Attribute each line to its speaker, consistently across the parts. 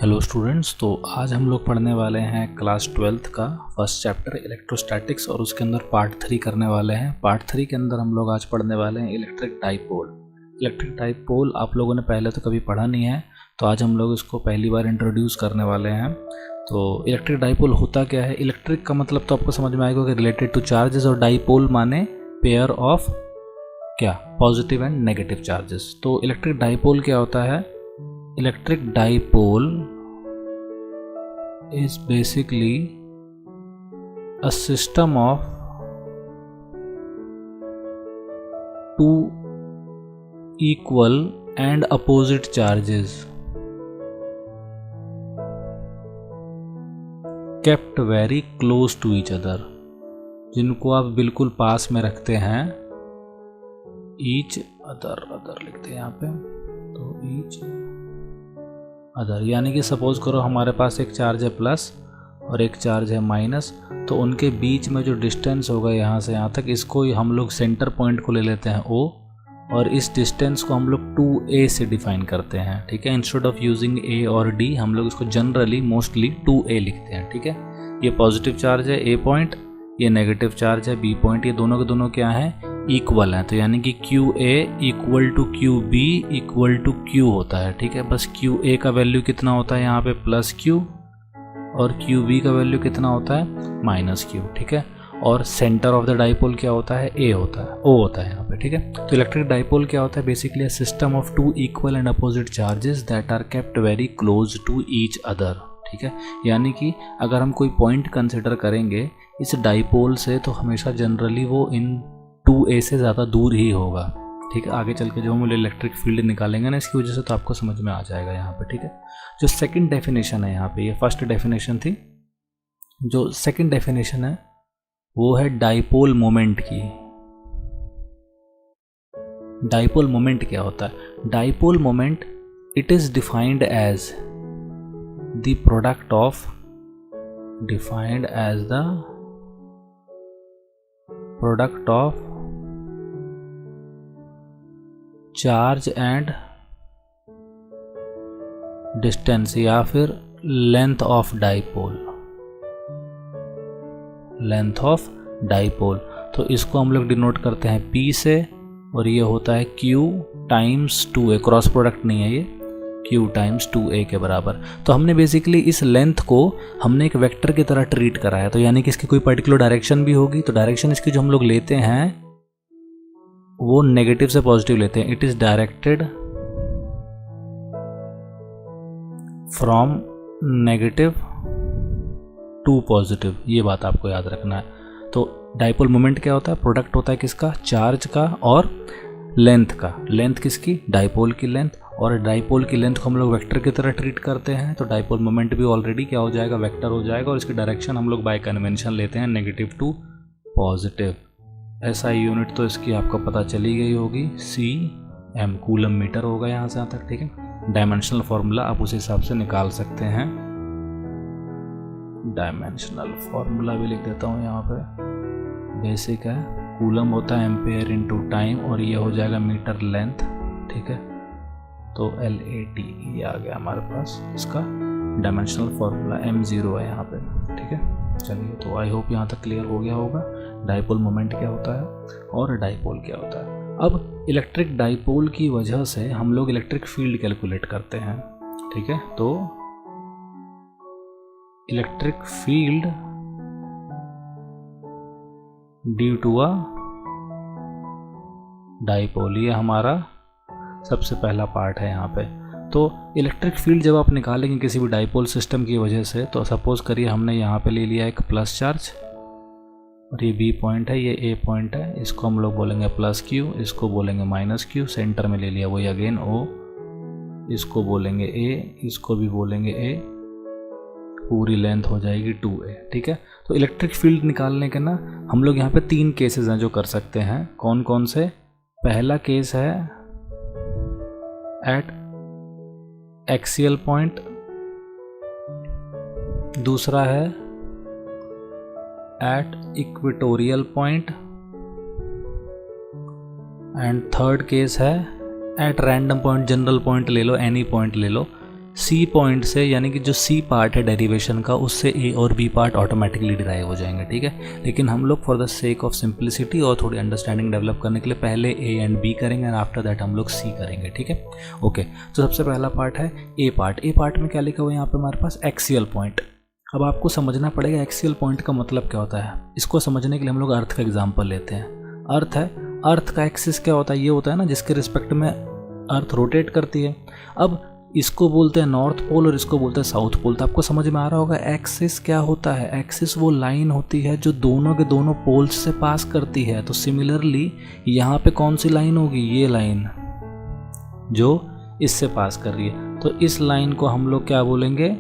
Speaker 1: Hello students. तो आज हम लोग पढ़ने वाले हैं क्लास 12th का फर्स्ट चैप्टर इलेक्ट्रोस्टैटिक्स और उसके अंदर पार्ट 3 करने वाले हैं। पार्ट 3 के अंदर हम लोग आज पढ़ने वाले हैं इलेक्ट्रिक डाइपोल। इलेक्ट्रिक डाइपोल आप लोगों ने पहले तो कभी पढ़ा नहीं है, तो आज हम लोग इसको पहली बार इंट्रोड्यूस करने वाले हैं। तो इलेक्ट्रिक डाइपोल होता क्या है? इलेक्ट्रिक का मतलब तो आपको समझ में आएगा कि रिलेटेड टू चार्जेस, और डाइपोल माने पेयर ऑफ क्या, पॉजिटिव एंड नेगेटिव चार्जेस। तो इलेक्ट्रिक डाइपोल क्या होता है? Electric dipole is basically a system of two equal and opposite charges kept very close to each other, जिनको आप बिल्कुल पास में रखते हैं। each other लिखते हैं यहाँ पे, तो each अदर, यानी कि सपोज करो हमारे पास एक चार्ज है प्लस और एक चार्ज है माइनस, तो उनके बीच में जो डिस्टेंस होगा यहाँ से यहाँ तक, इसको हम लोग सेंटर पॉइंट को ले लेते हैं O, और इस डिस्टेंस को हम लोग 2a से डिफाइन करते हैं। ठीक है, इंस्टेड ऑफ यूजिंग a और d हम लोग इसको जनरली मोस्टली 2a लिखते हैं। ठीक है, ये पॉजिटिव चार्ज है a पॉइंट, ये नेगेटिव चार्ज है b पॉइंट, ये दोनों के दोनों क्या है, इक्वल है। तो यानी कि QA equal to QB equal to Q होता है। ठीक है, बस QA का वैल्यू कितना होता है यहाँ पे प्लस Q, और QB का वैल्यू कितना होता है माइनस Q। ठीक है, और सेंटर ऑफ द डाइपोल क्या होता है, A होता है, O होता है यहाँ पे। ठीक है, तो इलेक्ट्रिक डाइपोल क्या होता है? Basically a system of two equal and opposite charges that are kept very close to each other. ठीक है, यानी कि अगर हम कोई पॉइंट कंसिडर करेंगे इस डाइपोल से, तो हमेशा जनरली वो इन 2a से ज़्यादा दूर ही होगा। ठीक है, आगे चल के जो हम इलेक्ट्रिक फील्ड निकालेंगे ना, इसकी वजह से तो आपको समझ में आ जाएगा यहाँ पे। ठीक है, जो सेकंड डेफिनेशन है यहाँ पे, ये फर्स्ट डेफिनेशन थी, जो सेकंड डेफिनेशन है वो है डाइपोल मोमेंट की। डाइपोल मोमेंट क्या होता है? Dipole moment it is defined as the product of, defined as the product of charge and distance, या फिर length of dipole, length of dipole. तो इसको हम लोग डिनोट करते हैं P से, और ये होता है Q times 2a, cross product नहीं है ये, Q टाइम्स 2a के बराबर। तो हमने बेसिकली इस लेंथ को हमने एक वेक्टर की तरह ट्रीट करा है। तो यानी कि इसकी कोई पर्टिकुलर डायरेक्शन भी होगी, तो डायरेक्शन इसकी जो हम लोग लेते हैं वो नेगेटिव से पॉजिटिव लेते हैं। It is directed from negative to positive, ये बात आपको याद रखना है। तो डाइपोल मोमेंट क्या होता है? प्रोडक्ट होता है किसका, चार्ज का और लेंथ का। लेंथ किसकी? डाइपोल की लेंथ, और डाइपोल की लेंथ को हम लोग वेक्टर की तरह ट्रीट करते हैं, तो डाइपोल मोमेंट भी ऑलरेडी क्या हो जाएगा, वेक्टर हो जाएगा, और इसकी डायरेक्शन हम लोग बाय कन्वेंशन लेते हैं negative to positive. SI unit तो इसकी आपको पता चली गई होगी, CM कूलम मीटर होगा यहाँ से यहाँ तक। ठीक है, डायमेंशनल फॉर्मूला आप उस हिसाब से निकाल सकते हैं। डायमेंशनल फॉर्मूला भी लिख देता हूँ यहाँ पे, बेसिक है, कूलम होता है एम्पेयर इनटू टाइम, और ये हो जाएगा मीटर लेंथ। ठीक है, तो LAT ये आ गया हमारे पास, इसका डायमेंशनल फॉर्मूला M0 है यहाँ पे। ठीक है, चलिए, तो आई होप यहाँ तक क्लियर हो गया होगा डाइपोल मोमेंट क्या होता है और डाइपोल क्या होता है। अब इलेक्ट्रिक डाइपोल की वजह से हम लोग इलेक्ट्रिक फील्ड कैलकुलेट करते हैं। ठीक है, तो electric field due to a dipole, ये हमारा सबसे पहला पार्ट है यहाँ पे। तो इलेक्ट्रिक फील्ड जब आप निकालेंगे किसी भी डाइपोल सिस्टम की वजह से, तो सपोज करिए हमने यहाँ पे ले लिया एक प्लस चार्ज, और ये B पॉइंट है, ये A पॉइंट है, इसको हम लोग बोलेंगे प्लस Q, इसको बोलेंगे माइनस Q, सेंटर में ले लिया वही अगेन O, इसको बोलेंगे A, इसको भी बोलेंगे A, पूरी लेंथ हो जाएगी 2a। ठीक है, तो इलेक्ट्रिक फील्ड निकालने के ना हम लोग यहाँ पे 3 केसेस हैं जो कर सकते हैं। कौन कौन से? पहला केस है एट एक्सियल पॉइंट, दूसरा है at equatorial point, and third case है at random point, general point ले लो, एनी पॉइंट ले लो, सी पॉइंट से, यानी कि जो सी पार्ट है डेरिवेशन का, उससे ए और बी पार्ट ऑटोमेटिकली डिराइव हो जाएंगे, ठीक है। लेकिन हम लोग for the sake of simplicity और थोड़ी अंडरस्टैंडिंग डेवलप करने के लिए पहले ए एंड बी करेंगे एंड आफ्टर दैट हम लोग सी करेंगे, ठीक है। ओके, तो सबसे पहला पार्ट है ए पार्ट। ए पार्ट में क्या लिखा हुआ है यहाँ पे हमारे पास एक्सियल पॉइंट। अब आपको समझना पड़ेगा एक्सियल पॉइंट का मतलब क्या होता है। इसको समझने के लिए हम लोग अर्थ का एग्जाम्पल लेते हैं। अर्थ है, अर्थ का एक्सिस क्या होता है, ये होता है ना जिसके रिस्पेक्ट में अर्थ रोटेट करती है। अब इसको बोलते हैं नॉर्थ पोल और इसको बोलते हैं साउथ पोल। तो आपको समझ में आ रहा होगा एक्सिस क्या होता है। एक्सिस वो लाइन होती है जो दोनों के दोनों पोल्स से पास करती है। तो सिमिलरली यहाँ पे कौन सी लाइन होगी, ये लाइन जो इससे पास कर रही है। तो इस लाइन को हम लोग क्या बोलेंगे,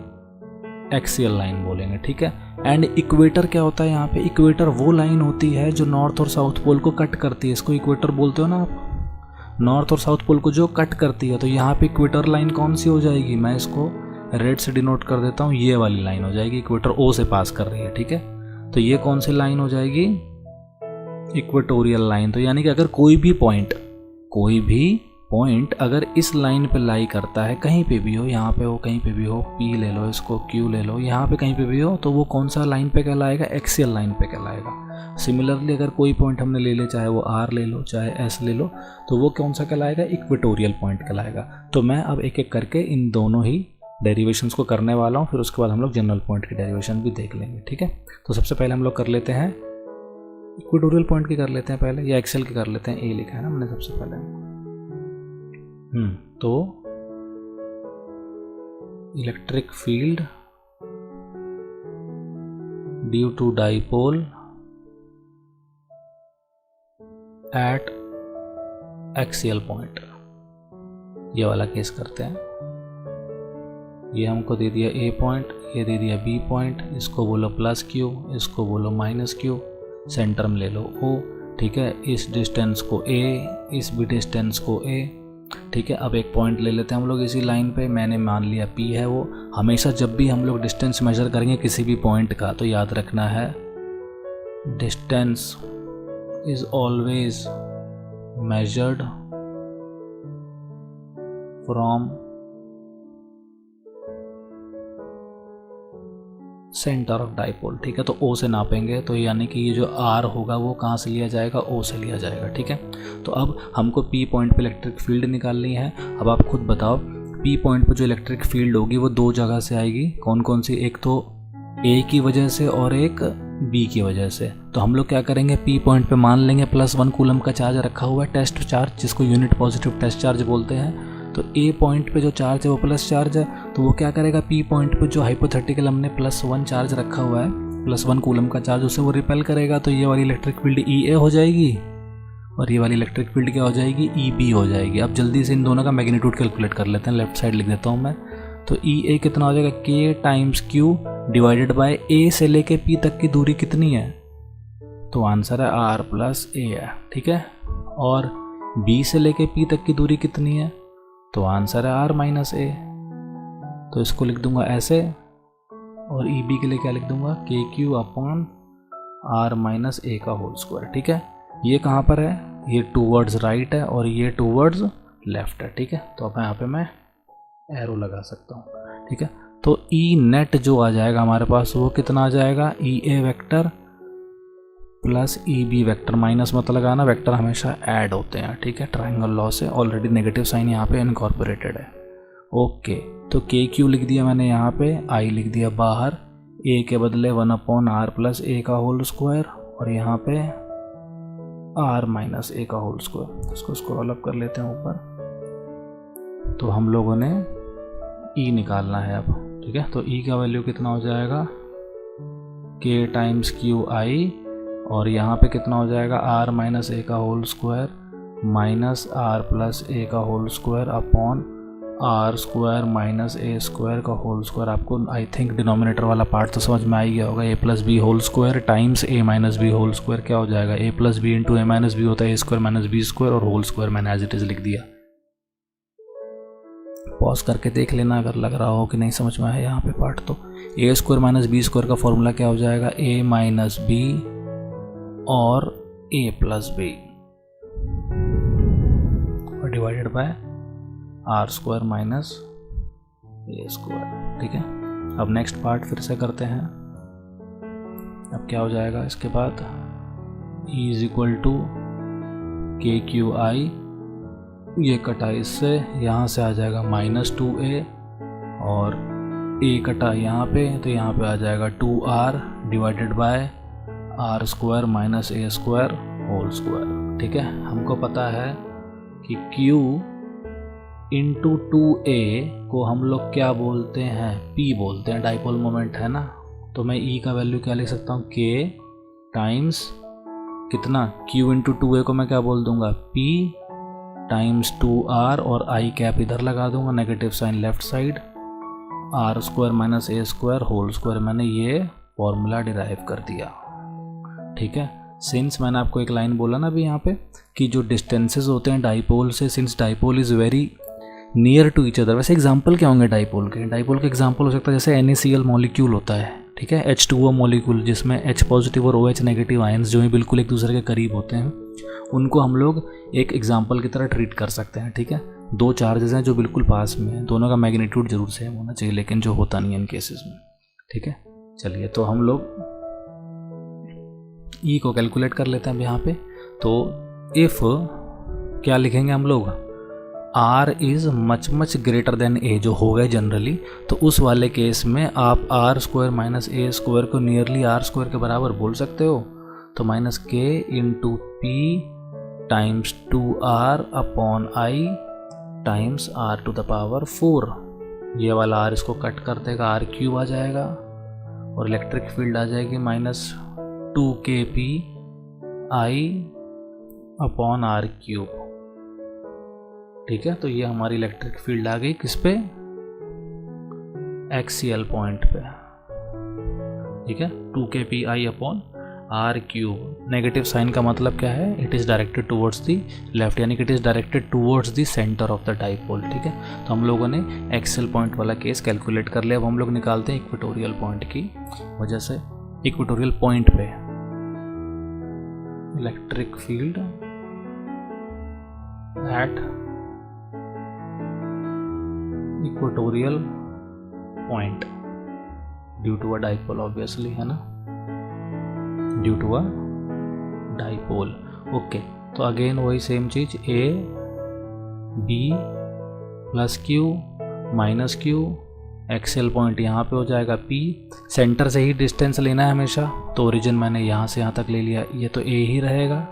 Speaker 1: एक्सियल लाइन बोलेंगे, ठीक है। एंड इक्वेटर क्या होता है यहाँ पे, इक्वेटर वो लाइन होती है जो नॉर्थ और साउथ पोल को कट करती है। इसको इक्वेटर बोलते हो ना आप, नॉर्थ और साउथ पोल को जो कट करती है। तो यहाँ पे इक्वेटर लाइन कौन सी हो जाएगी, मैं इसको रेड से डिनोट कर देता हूँ, ये वाली लाइन हो जाएगी, इक्वेटर ओ से पास कर रही है, ठीक है। तो ये कौन सी लाइन हो जाएगी, इक्वेटोरियल लाइन। तो यानी कि अगर कोई भी पॉइंट अगर इस लाइन पे लाई करता है, कहीं पे भी हो, यहाँ पे हो, कहीं पे भी हो, पी ले लो, इसको क्यू ले लो, यहाँ पे कहीं पे भी हो, तो वो कौन सा लाइन पे कहलाएगा, एक्सियल लाइन पे कहलाएगा। सिमिलरली अगर कोई पॉइंट हमने ले चाहे वो आर ले लो चाहे एस ले लो, तो वो कौन सा कहलाएगा, इक्वेटोरियल पॉइंट कहलाएगा। तो मैं अब एक एक करके इन दोनों ही डेरिवेशंस को करने वाला हूँ, फिर उसके बाद हम लोग जनरल पॉइंट की डेरिवेशन भी देख लेंगे, ठीक है। तो सबसे पहले हम लोग कर लेते हैं इक्वेटोरियल पॉइंट की कर लेते हैं पहले, या एक्सेल की कर लेते हैं। ए लिखा है ना मैंने सबसे पहले। तो electric field due to dipole at axial point, ये वाला केस करते हैं। ये हमको दे दिया ए पॉइंट, ये दे दिया बी पॉइंट, इसको बोलो प्लस क्यू, इसको बोलो माइनस क्यू, सेंटर में ले लो ओ, ठीक है। इस डिस्टेंस को ए, इस भी डिस्टेंस को ए, ठीक है। अब एक पॉइंट ले लेते हैं हम लोग इसी लाइन पे, मैंने मान लिया P है वो। हमेशा जब भी हम लोग डिस्टेंस मेजर करेंगे किसी भी पॉइंट का, तो याद रखना है distance is always measured from centre of dipole, ठीक है। तो O से नापेंगे, तो यानी कि ये जो R होगा वो कहाँ से लिया जाएगा, O से लिया जाएगा, ठीक है। तो अब हमको P पॉइंट पे इलेक्ट्रिक फील्ड निकालनी है। अब आप खुद बताओ, P पॉइंट पे जो इलेक्ट्रिक फील्ड होगी वो दो जगह से आएगी, कौन कौन सी, एक तो A की वजह से और एक B की वजह से। तो हम लोग क्या करेंगे, P पॉइंट पे मान लेंगे +1 कूलम का चार्ज रखा हुआ है, टेस्ट चार्ज, जिसको यूनिट पॉजिटिव टेस्ट चार्ज बोलते हैं। तो A पॉइंट पे जो चार्ज है वो प्लस चार्ज है, तो वो क्या करेगा, P पॉइंट पे जो हाइपोथेटिकल हमने +1 चार्ज रखा हुआ है, +1 कूलम का चार्ज, उसे वो रिपेल करेगा। तो ये वाली इलेक्ट्रिक फील्ड EA हो जाएगी और ये वाली इलेक्ट्रिक फील्ड क्या हो जाएगी, EB हो जाएगी। अब जल्दी से इन दोनों का मैग्नीट्यूड कैलकुलेट कर लेते हैं, लेफ्ट साइड लिख देता हूँ मैं। तो EA कितना हो जाएगा, K times Q divided by A से लेके P तक की दूरी कितनी है, तो आंसर है R + A है, ठीक है। और B से लेके P तक की दूरी कितनी है, तो आंसर है R - A। तो इसको लिख दूंगा ऐसे, और EB के लिए क्या लिख दूंगा, KQ/R - A का होल स्क्वायर, ठीक है। ये कहाँ पर है, ये टूवर्ड्स राइट है और ये टूवर्ड्स लेफ्ट है, ठीक है। तो अब यहाँ पे मैं एरो लगा सकता हूँ, ठीक है। तो E नेट जो आ जाएगा हमारे पास वो कितना आ जाएगा, EA vector plus EB vector, minus मत लगाना, वेक्टर हमेशा ऐड होते हैं, ठीक है, ट्रायंगल लॉ से। ऑलरेडी नेगेटिव साइन यहाँ पे इनकॉर्पोरेटेड है, ओके। तो KQ लिख दिया मैंने यहाँ पे, I लिख दिया बाहर, A के बदले 1/R + A का होल स्क्वायर, और यहाँ पे R - A का होल स्क्वायर। इसको स्क्रॉल अप कर लेते हैं ऊपर। तो हम लोगों ने E निकालना है अब, ठीक है। तो E का वैल्यू कितना हो जाएगा, K टाइम्स QI, और यहाँ पे कितना हो जाएगा, R - A का whole square minus R + A का whole square upon R square minus A square का होल स्क्वायर। आपको आई थिंक डिनोमिनेटर वाला पार्ट तो समझ में आ ही गया होगा। A + B whole square times A - B whole square क्या हो जाएगा, A + B into A - B होता है A² - B स्क्वायर, और होल स्क्वायर मैंने एज इट इज लिख दिया। पॉज करके देख लेना अगर लग रहा हो कि नहीं समझ में आया यहाँ पे पार्ट। तो A² - B स्क्वायर का फॉर्मूला क्या हो जाएगा, A - B और A + B और divided by R² - A square. ठीक है, अब नेक्स्ट पार्ट फिर से करते हैं। अब क्या हो जाएगा इसके बाद, E इज इक्वल टू के क्यू आई, ये कटा इससे, यहाँ से आ जाएगा -2a और a कटा यहाँ पे, तो यहाँ पे आ जाएगा 2r divided by r square minus a square whole square. ठीक है, हमको पता है कि q इंटू 2a को हम लोग क्या बोलते हैं, p बोलते हैं, डाइपोल मोमेंट है ना। तो मैं E का वैल्यू क्या लिख सकता हूँ, k टाइम्स कितना, q इंटू 2a को मैं क्या बोल दूंगा, p टाइम्स 2r और i कैप इधर लगा दूंगा, negative sign left side, r square minus a square whole square. मैंने ये फॉर्मूला डिराइव कर दिया। ठीक है, सिंस मैंने आपको एक लाइन बोला ना अभी यहाँ पे कि जो डिस्टेंसेस होते हैं डाइपोल से, since dipole is very near to each other. वैसे एग्जांपल क्या होंगे डाइपोल के, डाइपोल के एग्जांपल हो सकता है जैसे NaCl मॉलिक्यूल होता है, ठीक है, H2O मॉलिक्यूल जिसमें H पॉजिटिव और OH नेगेटिव आयंस जो ही बिल्कुल एक दूसरे के करीब होते हैं, उनको हम लोग एक एग्जांपल की तरह ट्रीट कर सकते हैं। ठीक है, दो चार्जेस हैं जो बिल्कुल पास में हैं, दोनों का मैग्नीट्यूड जरूर सेम होना चाहिए, लेकिन जो होता नहीं है इन केसेस में। ठीक है, चलिए तो हम लोग E को कैलकुलेट कर लेते हैं अब यहाँ पे। तो इफ़ क्या लिखेंगे हम लोग, R is much greater than A जो हो गए जनरली, तो उस वाले केस में आप R square minus a square को नियरली R स्क्वायर के बराबर बोल सकते हो। तो minus k into p times 2r upon I times r to the power 4। ये वाला r इसको कट कर देगा, r क्यूब आ जाएगा और इलेक्ट्रिक फील्ड आ जाएगी -2kp I upon r cube. ठीक है, तो ये हमारी इलेक्ट्रिक फील्ड आ गई किस पे, एक्सियल पॉइंट पे। ठीक है, 2kp I upon r cube. Negative sign का मतलब क्या है, it is directed towards the left, यानी कि it is directed towards the centre of the dipole. ठीक है, तो हम लोगों ने एक्सियल पॉइंट वाला केस कैलकुलेट कर लिया। अब हम लोग निकालते हैं इक्वेटोरियल पॉइंट की वजह से, इक्वेटोरियल पॉइंट पे electric field at equatorial point due to a dipole, obviously है ना, due to a dipole. Okay, तो अगेन वही सेम चीज, a b plus q minus q, axial point यहाँ पे हो जाएगा P। सेंटर से ही डिस्टेंस लेना है हमेशा, तो ओरिजिन मैंने यहाँ से यहाँ तक ले लिया, ये तो A ही रहेगा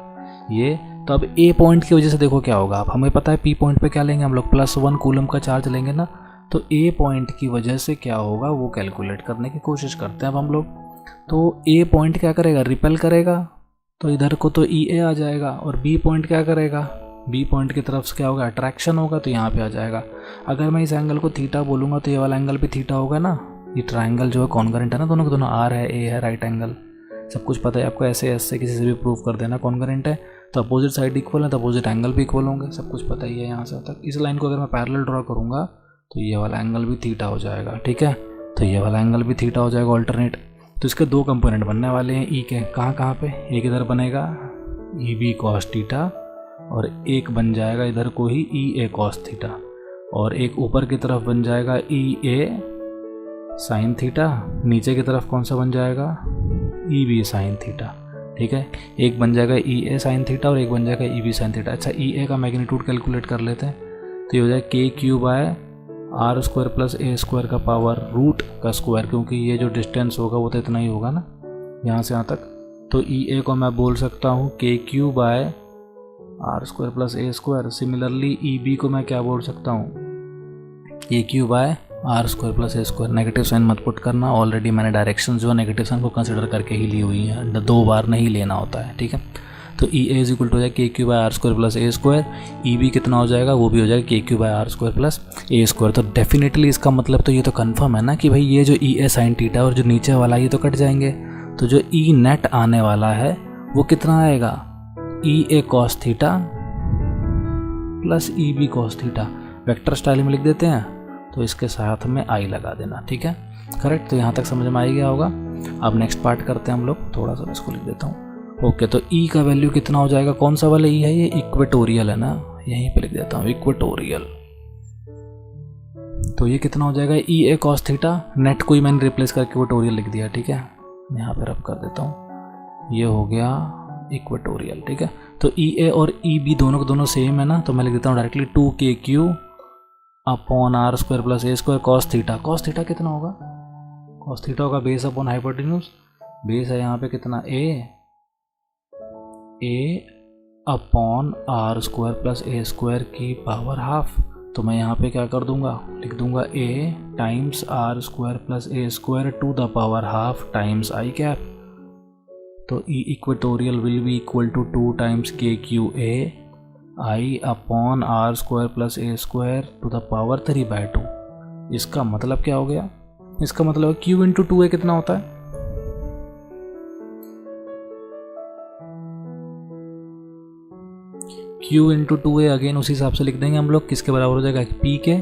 Speaker 1: ये। तो अब A पॉइंट की वजह से देखो क्या होगा, अब हमें पता है P पॉइंट पे क्या लेंगे हम लोग, +1 कूलम का चार्ज लेंगे ना। तो A पॉइंट की वजह से क्या होगा वो कैलकुलेट करने की कोशिश करते हैं अब हम लोग। तो A पॉइंट क्या करेगा, रिपेल करेगा, तो इधर को तो EA आ जाएगा, और B पॉइंट क्या करेगा, B पॉइंट की तरफ से क्या होगा, अट्रैक्शन होगा, तो यहाँ पे आ जाएगा। अगर मैं इस एंगल को थीटा बोलूँगा तो ये वाला एंगल भी थीटा होगा ना। ये ट्राइंगल जो है कॉन्करेंट है ना, दोनों के दोनों, R है A है, राइट एंगल, सब कुछ पता है आपको, ऐसे ऐसे किसी से भी प्रूव कर देना कॉन्करेंट है, तो अपोजिट साइड इक्वल है तो अपोजिट एंगल भी इक्वल होंगे, सब कुछ पता ही है यहाँ से तक। इस लाइन को अगर मैं पैरेलल ड्रॉ करूँगा तो ये वाला एंगल भी थीटा हो जाएगा। ठीक है, तो ये वाला एंगल भी थीटा हो जाएगा ऑल्टरनेट। तो इसके दो कंपोनेंट बनने वाले हैं ई के, कहाँ पे, एक इधर बनेगा ई बी कॉस थीटा, और एक बन जाएगा इधर को ही ई ए कॉस थीटा, और एक ऊपर की तरफ बन जाएगा ई ए साइन थीटा, नीचे की तरफ कौन सा बन जाएगा, ई बी साइन थीटा। ठीक है, एक बन जाएगा ई ए साइन थीटा और एक बन जाएगा ई बी साइन थीटा। अच्छा, ई ए का मैग्नीट्यूड कैलकुलेट कर लेते हैं, तो ये हो जाएगा k q by r square plus A square का पावर रूट का स्क्वायर, क्योंकि ये जो डिस्टेंस होगा वो तो इतना ही होगा ना यहाँ से यहाँ तक। तो ई ए को मैं बोल सकता हूँ k q by r square plus A square. Similarly E B को मैं क्या बोल सकता हूँ, k q by r square plus A square. Negative sign मत पुट करना, ऑलरेडी मैंने डायरेक्शन जो नेगेटिव साइन को कंसिडर करके ही ली हुई है, दो बार नहीं लेना होता है। ठीक है, तो E A is equal to हो जाएगा k q by r square plus A square, E B कितना हो जाएगा, वो भी हो जाएगा k q by r square plus A square. तो डेफिनेटली इसका मतलब तो ये तो कंफर्म है ना कि भाई ये जो ई ए साइन थीटा और जो नीचे वाला ये तो कट जाएंगे, तो जो ई नेट आने वाला है वो कितना आएगा, E A cos theta plus E B cos theta. Vector style में लिख देते हैं, तो इसके साथ में आई लगा देना। ठीक है, करेक्ट, तो यहाँ तक समझ में आ गया होगा। अब नेक्स्ट पार्ट करते हैं हम लोग, थोड़ा सा इसको लिख देता हूँ। ओके, तो ई का वैल्यू कितना हो जाएगा, कौन सा वाला ई है, ये इक्वेटोरियल है ना, यहीं पे लिख देता हूँ इक्वेटोरियल। तो ये कितना हो जाएगा, ई ए कॉस थीटा, नेट को ही मैंने रिप्लेस करके इक्वेटोरियल लिख दिया, ठीक है। मैं यहाँ पे रब कर देता हूँ, ये हो गया इक्वेटोरियल, ठीक है। तो ई ए और ई बी दोनों के दोनों सेम है ना, तो मैं लिख देता हूँ directly 2KQ upon are square plus A square cos theta. Cos theta कितना होगा, कॉस थीटा होगा बेस अपॉन हाइपोटेन्यूज, बेस है यहाँ पे कितना A upon are square plus A square की पावर हाफ। तो मैं यहाँ पे क्या कर दूंगा, लिख दूंगा A times R square plus A square to the power half times I cap. तो E equatorial will be equal to 2 times KQA I upon are square plus A square to the power 3/2। इसका मतलब क्या हो गया, इसका मतलब Q into 2A कितना होता है, Q इंटू 2A अगेन उसी हिसाब से लिख देंगे हम लोग, किसके बराबर हो जाएगा, P के,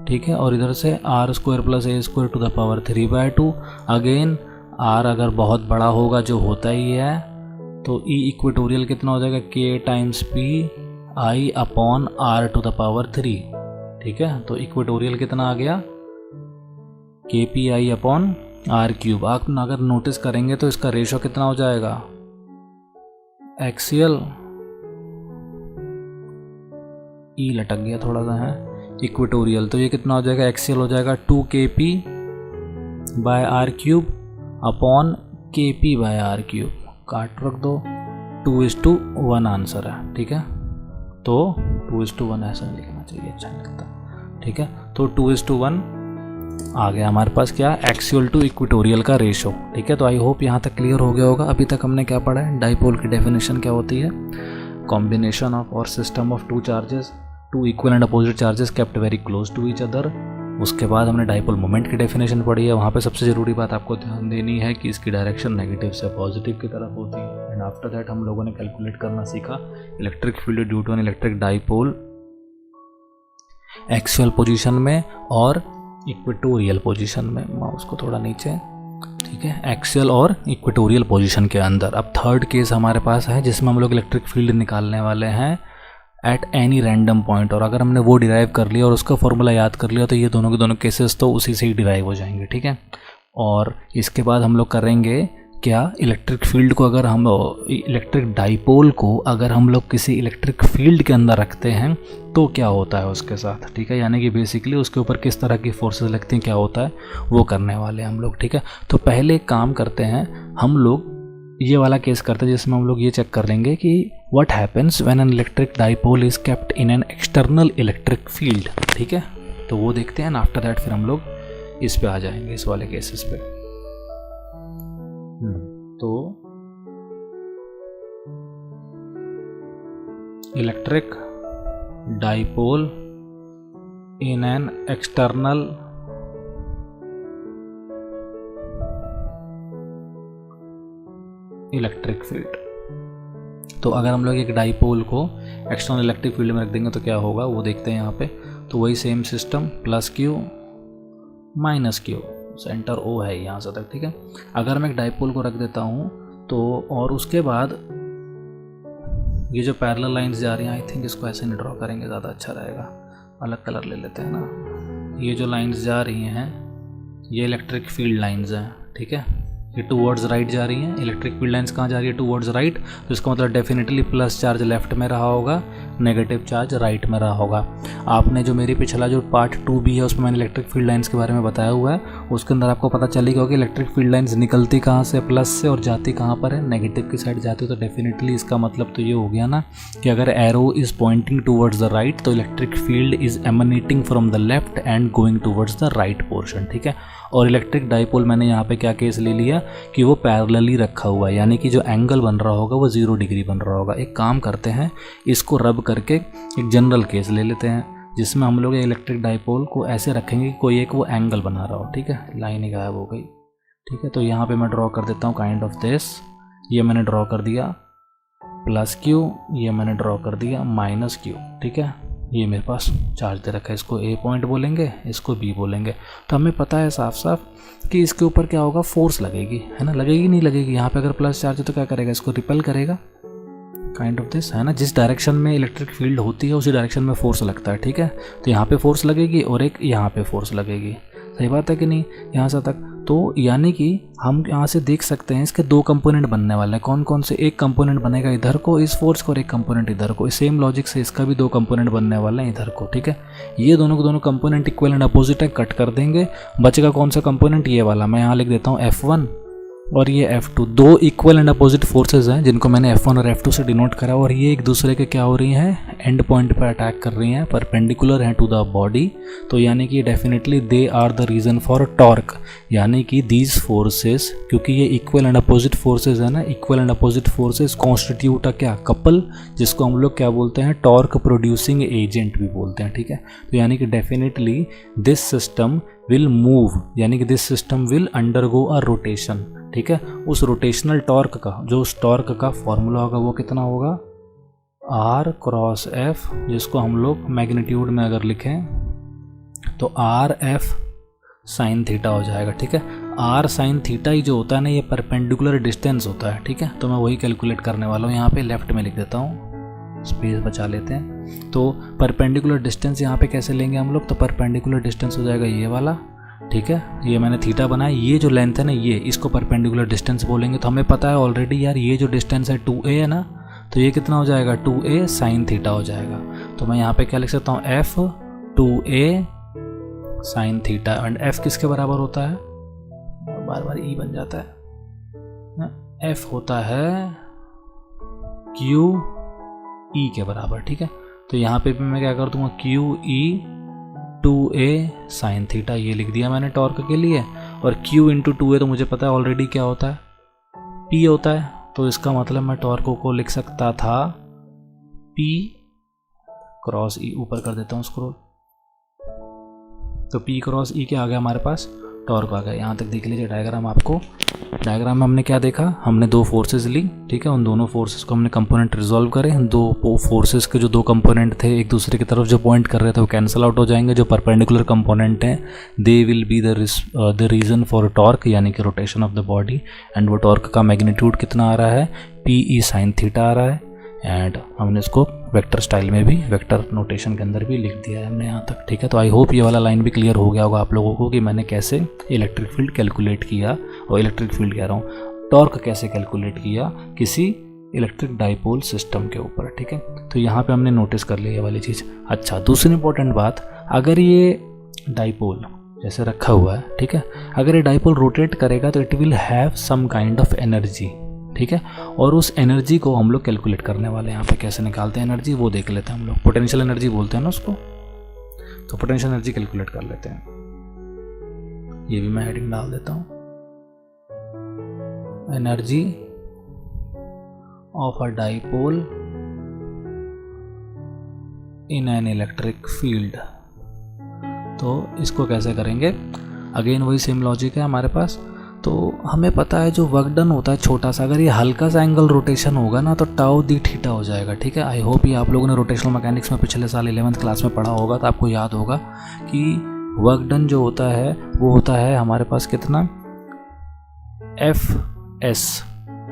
Speaker 1: ठीक है। और इधर से r square plus A square to the power 3/2। Again R अगर बहुत बड़ा होगा, जो होता ही है, तो ई इक्वेटोरियल कितना हो जाएगा, K times P I upon R to the power 3, ठीक है। तो इक्वेटोरियल कितना आ गया, KPI अपॉन R3। आप अगर नोटिस करेंगे तो इसका रेशो कितना हो जाएगा, एक्सियल, ई लटक गया थोड़ा सा है, इक्वेटोरियल, तो ये कितना हो जाएगा, एक्सियल हो जाएगा 2KP bye R³ upon KP bye R³। काट रख दो, 2:1 आंसर है, ठीक है। तो 2:1 ऐसा नहीं लिखना चाहिए, अच्छा नहीं लगता, ठीक है। तो 2:1 आ गया हमारे पास क्या, एक्सियल टू इक्वेटोरियल का रेशो, ठीक है। तो आई होप यहाँ तक क्लियर हो गया होगा। अभी तक हमने क्या पढ़ा है, डाइपोल की डेफिनेशन क्या होती है, combination of or system of two charges, two equal and opposite charges kept very close to each other. उसके बाद हमने डाइपोल मोमेंट की डेफिनेशन पढ़ी है। वहाँ पे सबसे ज़रूरी बात आपको ध्यान देनी है कि इसकी डायरेक्शन नेगेटिव से पॉजिटिव की तरफ होती है। एंड आफ्टर दैट हम लोगों ने कैलकुलेट करना सीखा electric field due to an electric dipole axial position में और इक्वेटोरियल पोजीशन में। माउस को थोड़ा नीचे, ठीक है, एक्सियल और इक्वेटोरियल पोजीशन के अंदर। अब थर्ड केस हमारे पास है जिसमें हम लोग इलेक्ट्रिक फील्ड निकालने वाले हैं एट एनी रैंडम पॉइंट। और अगर हमने वो डिराइव कर लिया और उसका फॉर्मूला याद कर लिया तो ये दोनों के दोनों केसेस तो उसी से ही डिराइव हो जाएंगे, ठीक है। और इसके बाद हम लोग करेंगे क्या, इलेक्ट्रिक फील्ड को अगर हम इलेक्ट्रिक डाइपोल को अगर हम लोग किसी इलेक्ट्रिक फील्ड के अंदर रखते हैं तो क्या होता है उसके साथ, ठीक है। यानी कि बेसिकली उसके ऊपर किस तरह की फोर्सेस लगती हैं, क्या होता है, वो करने वाले हैं हम लोग, ठीक है। तो पहले एक काम करते हैं, हम लोग ये वाला केस करते हैं जिसमें हम लोग ये चेक कर लेंगे कि what happens when an electric dipole is kept in an external electric field, ठीक है। तो वो देखते हैं, आफ्टर दैट फिर हम लोग इस पे आ जाएंगे, इस वाले केसेस पे। तो electric dipole in an external electric field. तो अगर हम लोग एक डाइपोल को एक्सटर्नल इलेक्ट्रिक फील्ड में रख देंगे तो क्या होगा वो देखते हैं यहाँ पे। तो वही same system, plus q minus q, centre O है यहाँ से तक, ठीक है। अगर मैं एक डाइपोल को रख देता हूँ तो, और उसके बाद ये जो पैरेलल लाइंस जा रही हैं, आई थिंक इसको ऐसे नहीं ड्रॉ करेंगे, ज़्यादा अच्छा रहेगा, अलग कलर ले लेते हैं ना। ये जो लाइंस जा रही हैं ये इलेक्ट्रिक फील्ड लाइंस हैं, ठीक है। ये टूवर्ड्स राइट जा रही हैं, इलेक्ट्रिक फील्ड लाइंस कहाँ जा रही है, टूवर्ड्स राइट। तो इसका मतलब डेफिनेटली प्लस चार्ज लेफ्ट में रहा होगा, नेगेटिव चार्ज राइट में रहा होगा। आपने जो मेरी पिछला जो पार्ट 2B है उसमें मैंने इलेक्ट्रिक फील्ड लाइंस के बारे में बताया हुआ है, उसके अंदर आपको पता चलेगा कि इलेक्ट्रिक फील्ड लाइंस निकलती कहाँ से, प्लस से, और जाती कहाँ पर है, नेगेटिव की साइड जाती है। तो डेफिनेटली इसका मतलब तो ये हो गया ना कि अगर arrow is pointing towards the right तो electric field is emanating from the left and going towards the right portion, ठीक है। और इलेक्ट्रिक डाइपोल मैंने यहाँ पे क्या केस ले लिया कि वो पैरेलली रखा हुआ है, यानी कि जो एंगल बन रहा होगा वो 0 डिग्री बन रहा होगा। एक काम करते हैं, इसको रब करके एक जनरल केस ले लेते हैं जिसमें हम लोग इलेक्ट्रिक डाइपोल को ऐसे रखेंगे कि कोई एक वो एंगल बना रहा हो, ठीक है। लाइन ही गायब हो गई, ठीक है। तो यहाँ पे मैं ड्रॉ कर देता हूँ काइंड ऑफ दिस, ये मैंने ड्रॉ कर दिया प्लस क्यू, ये मैंने ड्रॉ कर दिया माइनस क्यू, ठीक है। ये मेरे पास चार्ज दे रखा है, इसको ए पॉइंट बोलेंगे, इसको बी बोलेंगे। तो हमें पता है साफ साफ कि इसके ऊपर क्या होगा, फोर्स लगेगी, है ना। लगेगी नहीं लगेगी, यहाँ पे अगर प्लस चार्ज है तो क्या करेगा, इसको रिपेल करेगा, काइंड ऑफ दिस, है ना। जिस डायरेक्शन में इलेक्ट्रिक फील्ड होती है उसी डायरेक्शन में फोर्स लगता है, ठीक है। तो यहाँ पे फोर्स लगेगी और एक यहाँ पे फोर्स लगेगी, सही बात है कि नहीं, यहाँ से तक। तो यानी कि हम यहाँ से देख सकते हैं इसके दो कंपोनेंट बनने वाले हैं। कौन कौन से? एक कंपोनेंट बनेगा इधर को इस फोर्स को और एक कंपोनेंट इधर को। सेम लॉजिक से इसका भी दो कंपोनेंट बनने वाले हैं इधर को, ठीक है। ये दोनों के दोनों कंपोनेंट इक्वल एंड अपोजिट है, कट कर देंगे। बचेगा कौन सा कंपोनेंट? ये वाला। मैं यहाँ लिख देता हूँ F1 और ये F2। दो इक्वल एंड अपोजिट फोर्सेस हैं जिनको मैंने F1 और F2 से डिनोट करा, और ये एक दूसरे के क्या हो रही हैं? एंड पॉइंट पर अटैक कर रही हैं, परपेंडिकुलर हैं टू द बॉडी। तो यानी कि definitely they are the reason for torque. यानी कि दीज फोर्सेस, क्योंकि ये इक्वल एंड अपोजिट फोर्सेस है ना, equal and opposite forces constitute अ क्या? कपल, जिसको हम लोग क्या बोलते हैं? टॉर्क प्रोड्यूसिंग एजेंट भी बोलते हैं, ठीक है। तो यानी कि definitely this system will move, यानी कि this system will undergo a rotation, ठीक है। उस रोटेशनल टॉर्क का, जो उस टॉर्क का फॉर्मूला होगा वो कितना होगा? R क्रॉस F, जिसको हम लोग मैग्नीट्यूड में अगर लिखें तो RF साइन थीटा हो जाएगा, ठीक है। R साइन थीटा ही जो होता है ना, ये परपेंडिकुलर डिस्टेंस होता है, ठीक है। तो मैं वही कैलकुलेट करने वाला हूँ। यहाँ पे लेफ्ट में लिख देता हूँ, स्पेस बचा लेते हैं। तो परपेंडिकुलर डिस्टेंस यहाँ पे कैसे लेंगे हम लोग? तो परपेंडिकुलर डिस्टेंस हो जाएगा ये वाला, ठीक है। ये मैंने थीटा बनाया, ये जो लेंथ है ना, ये इसको परपेंडिकुलर डिस्टेंस बोलेंगे। तो हमें पता है ऑलरेडी यार, ये जो डिस्टेंस है 2a है ना, तो ये कितना हो जाएगा? 2a साइन थीटा हो जाएगा। तो मैं यहाँ पे क्या लिख सकता हूँ? F 2a sine theta. And F किसके बराबर होता है? बार बार E बन जाता है। F होता है Q E के बराबर, ठीक है। तो यहाँ पे भी मैं क्या कर दूंगा? Q E 2a sine theta, ये लिख दिया मैंने टॉर्क के लिए। और Q इंटू 2a तो मुझे पता है ऑलरेडी क्या होता है? P होता है। तो इसका मतलब मैं टॉर्क को लिख सकता था P क्रॉस E। ऊपर कर देता हूँ स्क्रॉल, तो P क्रॉस E क्या आ गया हमारे पास? टॉर्क आ गया। यहाँ तक देख लीजिए डायग्राम। आपको डायग्राम में हमने क्या देखा? हमने दो फोर्सेस ली, ठीक है। उन दोनों फोर्सेस को हमने कंपोनेंट रिजॉल्व करे। दो फोर्सेस के जो दो कंपोनेंट थे एक दूसरे की तरफ जो पॉइंट कर रहे थे वो कैंसिल आउट हो जाएंगे। जो परपेंडिकुलर कंपोनेंट हैं they will be the reason for torque, यानी कि rotation of the body. And वो टॉर्क का मैग्नीट्यूड कितना आ रहा है? PE साइन थीटा आ रहा है। एंड हमने इसको वेक्टर स्टाइल में भी, वेक्टर नोटेशन के अंदर भी लिख दिया है हमने यहाँ तक, ठीक है। तो आई होप ये वाला लाइन भी क्लियर हो गया होगा आप लोगों को कि मैंने कैसे इलेक्ट्रिक फील्ड कैलकुलेट किया, और इलेक्ट्रिक फील्ड कह रहा हूँ, टॉर्क कैसे कैलकुलेट किया किसी इलेक्ट्रिक डाइपोल सिस्टम के ऊपर, ठीक है। तो यहाँ पे हमने नोटिस कर लिया ये वाली चीज़। अच्छा, दूसरी इंपॉर्टेंट बात, अगर ये डाइपोल जैसे रखा हुआ है, ठीक है, अगर ये डाइपोल रोटेट करेगा तो it will have some kind of energy, ठीक है। और उस एनर्जी को हम लोग कैलकुलेट करने वाले हैं। यहाँ पे कैसे निकालते हैं एनर्जी वो देख लेते हैं हम लोग। पोटेंशियल एनर्जी बोलते हैं ना उसको, तो पोटेंशियल एनर्जी कैलकुलेट कर लेते हैं। ये भी मैं हेडिंग डाल देता हूँ, energy of a dipole in an electric field. तो इसको कैसे करेंगे? अगेन वही सेम लॉजिक है हमारे पास। तो हमें पता है जो वर्क डन होता है छोटा सा, अगर ये हल्का सा एंगल रोटेशन होगा ना तो टाउ डी थीटा हो जाएगा, ठीक है। आई होप ये आप लोगों ने रोटेशनल मैकेनिक्स में पिछले साल 11th क्लास में पढ़ा होगा, तो आपको याद होगा कि वर्क डन जो होता है वो होता है हमारे पास कितना? FS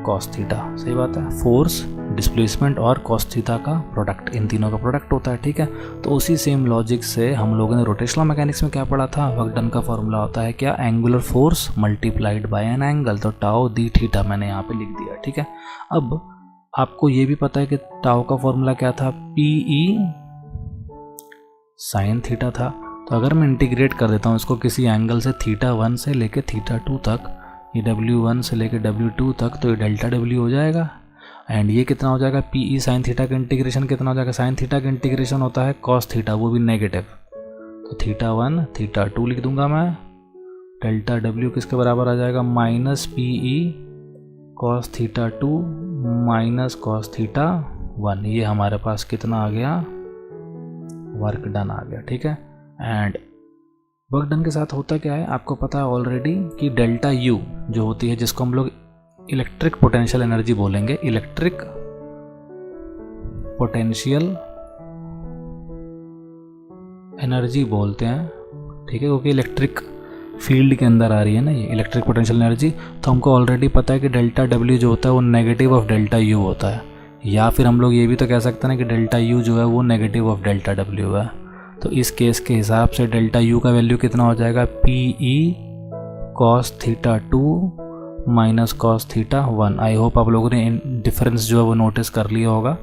Speaker 1: कॉस थीटा, सही बात है। फोर्स, डिस्प्लेसमेंट और कॉस थीटा का प्रोडक्ट, इन तीनों का प्रोडक्ट होता है, ठीक है। तो उसी सेम लॉजिक से हम लोगों ने रोटेशनल मैकेनिक्स में क्या पढ़ा था? वर्क डन का फॉर्मूला होता है क्या? Angular force multiplied by an angle. तो टाउ डी थीटा मैंने यहाँ पे लिख दिया, ठीक है। अब आपको ये भी पता है कि टाउ का फॉर्मूला क्या था? PE साइन थीटा था। तो अगर मैं इंटीग्रेट कर देता हूँ इसको किसी एंगल से θ1 से लेके θ2 तक, ये W1 से लेके W2 तक, तो ये डेल्टा W हो जाएगा। एंड ये कितना हो जाएगा? PE साइन थीटा का इंटीग्रेशन कितना हो जाएगा? साइन थीटा का इंटीग्रेशन होता है कॉस थीटा, वो भी नेगेटिव। तो θ1 θ2 लिख दूंगा मैं। डेल्टा W किसके बराबर आ जाएगा? Minus PE cos θ2 minus cos θ1। ये हमारे पास कितना आ गया? वर्क डन आ गया, ठीक है। एंड वर्क डन के साथ होता क्या है आपको पता है ऑलरेडी कि डेल्टा U जो होती है, जिसको हम लोग इलेक्ट्रिक पोटेंशियल एनर्जी बोलेंगे, इलेक्ट्रिक पोटेंशियल एनर्जी बोलते हैं, ठीक है, क्योंकि इलेक्ट्रिक फील्ड के अंदर आ रही है ना ये इलेक्ट्रिक पोटेंशियल एनर्जी। तो हमको ऑलरेडी पता है कि डेल्टा W जो होता है वो नेगेटिव ऑफ डेल्टा U होता है। या फिर हम लोग ये भी तो कह सकते हैं ना कि डेल्टा यू जो है वो नेगेटिव ऑफ डेल्टा डब्ल्यू है। तो इस केस के हिसाब से डेल्टा यू का वैल्यू कितना हो जाएगा, P E cos theta 2 minus cos theta 1। I hope आप लोगों ने डिफरेंस जो है वो नोटिस कर लिया होगा।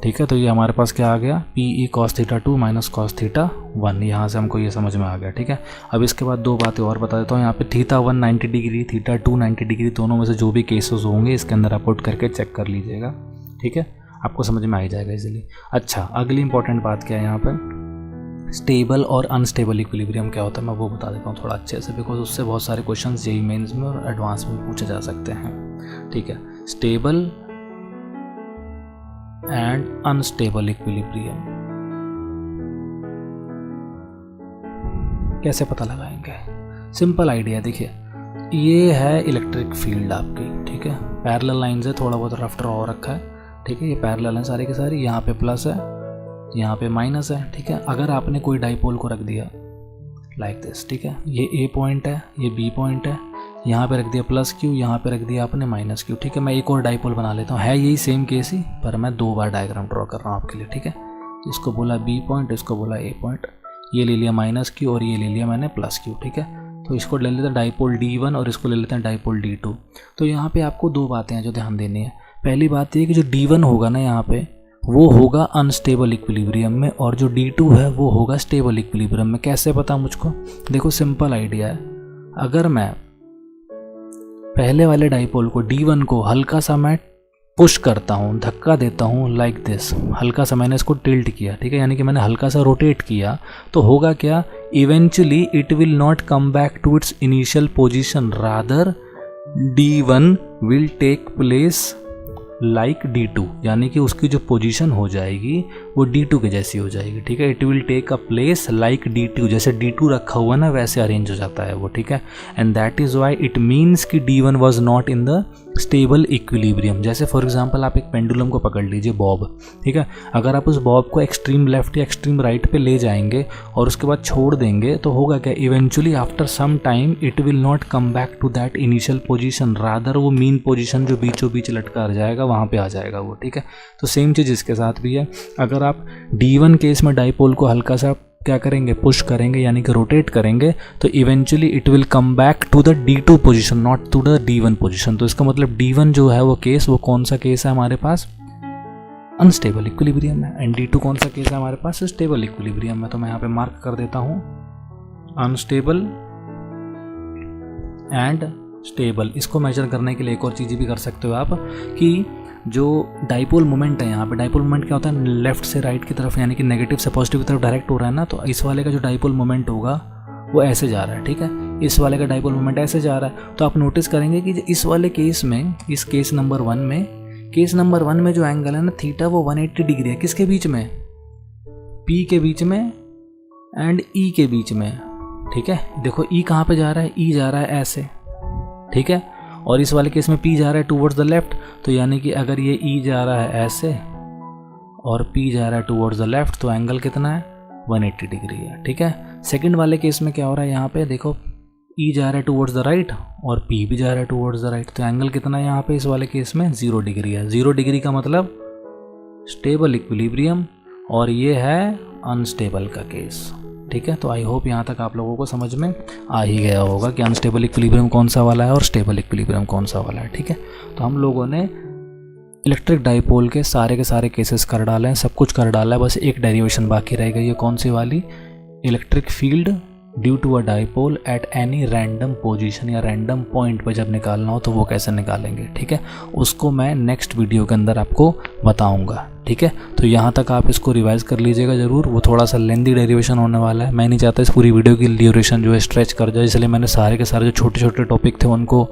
Speaker 1: ठीक है, तो ये हमारे पास क्या आ गया, P E cos theta 2 minus cos theta 1। यहाँ से हमको ये समझ में आ गया। ठीक है, अब इसके बाद दो बातें और बता देता हूँ। यहाँ पे थीटा 1 90 डिग्री, थीटा 2 90 डिग्री, दोनों में से जो भी केसेस होंगे इसके अंदर आप पुट करके चेक कर लीजिएगा। ठीक है, आपको समझ में आ ही जाएगा इजीली। अच्छा, अगली इंपॉर्टेंट बात क्या है यहाँ पर, स्टेबल और अनस्टेबल इक्विलिब्रियम क्या होता है, मैं वो बता देता हूँ थोड़ा अच्छे से, बिकॉज उससे बहुत सारे क्वेश्चन जेईई मेंस में और एडवांस में पूछे जा सकते हैं। ठीक है, स्टेबल एंड अनस्टेबल इक्विलिब्रियम कैसे पता लगाएंगे, सिंपल आइडिया। देखिए, ये है इलेक्ट्रिक फील्ड आपकी। ठीक है, पैरेलल लाइन से थोड़ा बहुत रफ ड्रॉ हो रखा है। ठीक है, ये पैरेलल है सारी की सारी, यहाँ पे प्लस है, यहाँ पे माइनस है। ठीक है, अगर आपने कोई डाइपोल को रख दिया लाइक दिस, ठीक है, ये ए पॉइंट है, ये बी पॉइंट है, यहाँ पे रख दिया प्लस क्यू, यहाँ पे रख दिया आपने माइनस क्यू। ठीक है, मैं एक और डाइपोल बना लेता हूँ, है यही सेम केस ही, पर मैं दो बार डायग्राम ड्रॉ कर रहा हूँ आपके लिए। ठीक है, इसको बोला बी पॉइंट, इसको बोला ए पॉइंट, ये ले लिया माइनस क्यू और ये ले लिया मैंने प्लस क्यू। ठीक है, तो इसको ले लेते हैं डाइपोल D1 और इसको ले लेते हैं डाइपोल D2। तो यहाँ पे आपको दो बातें हैं जो ध्यान देनी है। पहली बात ये कि जो D1 होगा ना यहाँ पे, वो होगा अनस्टेबल इक्विलिब्रियम में, और जो D2 है वो होगा स्टेबल इक्विलिब्रियम में। कैसे पता मुझको, देखो सिंपल आइडिया है। अगर मैं पहले वाले डाइपोल को D1 को हल्का सा मैं पुश करता हूँ, धक्का देता हूँ लाइक दिस, हल्का सा मैंने इसको टिल्ट किया, ठीक है, यानी कि मैंने हल्का सा रोटेट किया, तो होगा क्या, eventually it will not come back to its initial position, rather D1 will take place like D2, यानी कि उसकी जो पोजीशन हो जाएगी वो D2 के जैसी हो जाएगी। ठीक है, it will take a place like D2, जैसे D2 रखा हुआ ना वैसे अरेंज हो जाता है वो। ठीक है, and that is why it means कि D1 was not in the stable equilibrium. जैसे फॉर एग्जाम्पल आप एक पेंडुलम को पकड़ लीजिए, बॉब। ठीक है, अगर आप उस बॉब को एक्सट्रीम लेफ्ट या एक्सट्रीम राइट पे ले जाएंगे और उसके बाद छोड़ देंगे, तो होगा क्या, eventually after some time it will not come back to that initial position, rather वो मीन पोजीशन जो बीचों बीच लटका जाएगा वहाँ पे आ जाएगा वो। ठीक है, तो सेम चीज़ इसके साथ भी है। अगर आप D1 केस में डाइपोल को हल्का सा क्या करेंगे, पुश करेंगे, यानी कि रोटेट करेंगे, तो eventually it will come back to the D2 position, not to the D1 position. तो इसका मतलब D1 जो है वो केस, वो कौन सा केस है हमारे पास, अनस्टेबल इक्विलिब्रियम है, एंड D2 कौन सा केस है हमारे पास, स्टेबल इक्विलिब्रियम में। तो मैं यहाँ पे मार्क कर देता हूँ अनस्टेबल एंड स्टेबल। इसको मेजर करने के लिए एक और चीज़ भी कर सकते हो आप, कि जो डाइपोल मोमेंट है यहाँ पे, डाइपोल मोमेंट क्या होता है, लेफ्ट से राइट की तरफ, यानी कि नेगेटिव से पॉजिटिव की तरफ डायरेक्ट हो रहा है ना, तो इस वाले का जो डाइपोल मोमेंट होगा वो ऐसे जा रहा है। ठीक है, इस वाले का डाइपोल मोमेंट ऐसे जा रहा है। तो आप नोटिस करेंगे कि इस वाले केस में, इस केस नंबर 1 में, केस नंबर 1 में जो एंगल है ना थीटा, वो 180 डिग्री है। किसके बीच में, P के बीच में एंड E के बीच में। ठीक है, देखो E कहाँ पे जा रहा है, E जा रहा है ऐसे। ठीक है, और इस वाले केस में P जा रहा है टूवर्ड्स द लेफ्ट, तो यानी कि अगर ये E जा रहा है ऐसे और P जा रहा है टूवर्ड्स द लेफ्ट, तो एंगल कितना है, 180 डिग्री है। ठीक है, सेकंड वाले केस में क्या हो रहा है, यहाँ पे देखो E जा रहा है टूवर्ड्स द राइट और P भी जा रहा है टूवर्ड्स द राइट, तो एंगल कितना है यहाँ पे इस वाले केस में, 0 डिग्री है। 0 डिग्री का मतलब स्टेबल इक्विलिब्रियम, और ये है अनस्टेबल का केस। ठीक है, तो आई होप यहाँ तक आप लोगों को समझ में आ ही गया होगा कि अनस्टेबल इक्विलिब्रियम कौन सा वाला है और स्टेबल इक्विलिब्रियम कौन सा वाला है। ठीक है, तो हम लोगों ने इलेक्ट्रिक डाइपोल के सारे केसेस कर डाले हैं, सब कुछ कर डाला है, बस एक डेरिवेशन बाकी रह गई है। कौन सी वाली, electric field due to a dipole at any random position या रैंडम पॉइंट पर जब निकालना हो तो वो कैसे निकालेंगे। ठीक है, उसको मैं नेक्स्ट वीडियो के अंदर आपको बताऊंगा। ठीक है, तो यहाँ तक आप इसको रिवाइज कर लीजिएगा ज़रूर, वो थोड़ा सा लेंदी डेरिवेशन होने वाला है। मैं नहीं चाहता इस पूरी वीडियो की ड्यूरेशन जो है स्ट्रेच कर जाए, इसलिए मैंने सारे के सारे जो छोटे छोटे टॉपिक थे उनको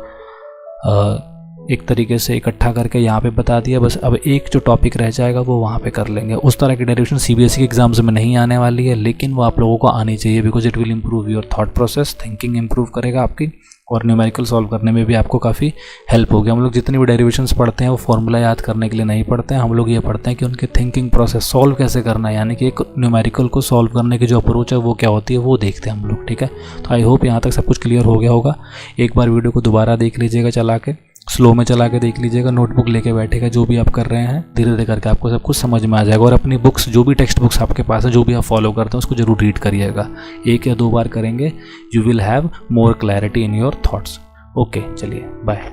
Speaker 1: एक तरीके से इकट्ठा करके यहाँ पे बता दिया। बस अब एक जो टॉपिक रह जाएगा वो वहाँ पे कर लेंगे। उस तरह की डेरिवेशन CBSE के एग्जाम्स में नहीं आने वाली है, लेकिन वो आप लोगों को आनी चाहिए, because it will improve your thought process, thinking improve करेगा आपकी, और न्यूमेरिकल सॉल्व करने में भी आपको काफ़ी हेल्प होगी। हम लोग जितनी भी डेरिवेशंस पढ़ते हैं वो फॉर्मूला याद करने के लिए नहीं पढ़ते हैं, हम लोग ये पढ़ते हैं कि उनके थिंकिंग प्रोसेस सॉल्व कैसे करना है, यानी कि एक न्यूमेरिकल को सॉल्व करने की जो अप्रोच है वो क्या होती है वो देखते हैं हम लोग। ठीक है, तो आई होप यहाँ तक सब कुछ क्लियर हो गया होगा। एक बार वीडियो को दोबारा देख लीजिएगा चला के, स्लो में चला के देख लीजिएगा, नोटबुक लेके बैठेगा, जो भी आप कर रहे हैं धीरे धीरे करके आपको सब कुछ समझ में आ जाएगा। और अपनी बुक्स, जो भी टेक्स्ट बुक्स आपके पास है, जो भी आप फॉलो करते हैं, उसको जरूर रीड करिएगा। 1 या 2 बार करेंगे, you will have more clarity in your thoughts. Okay, चलिए बाय।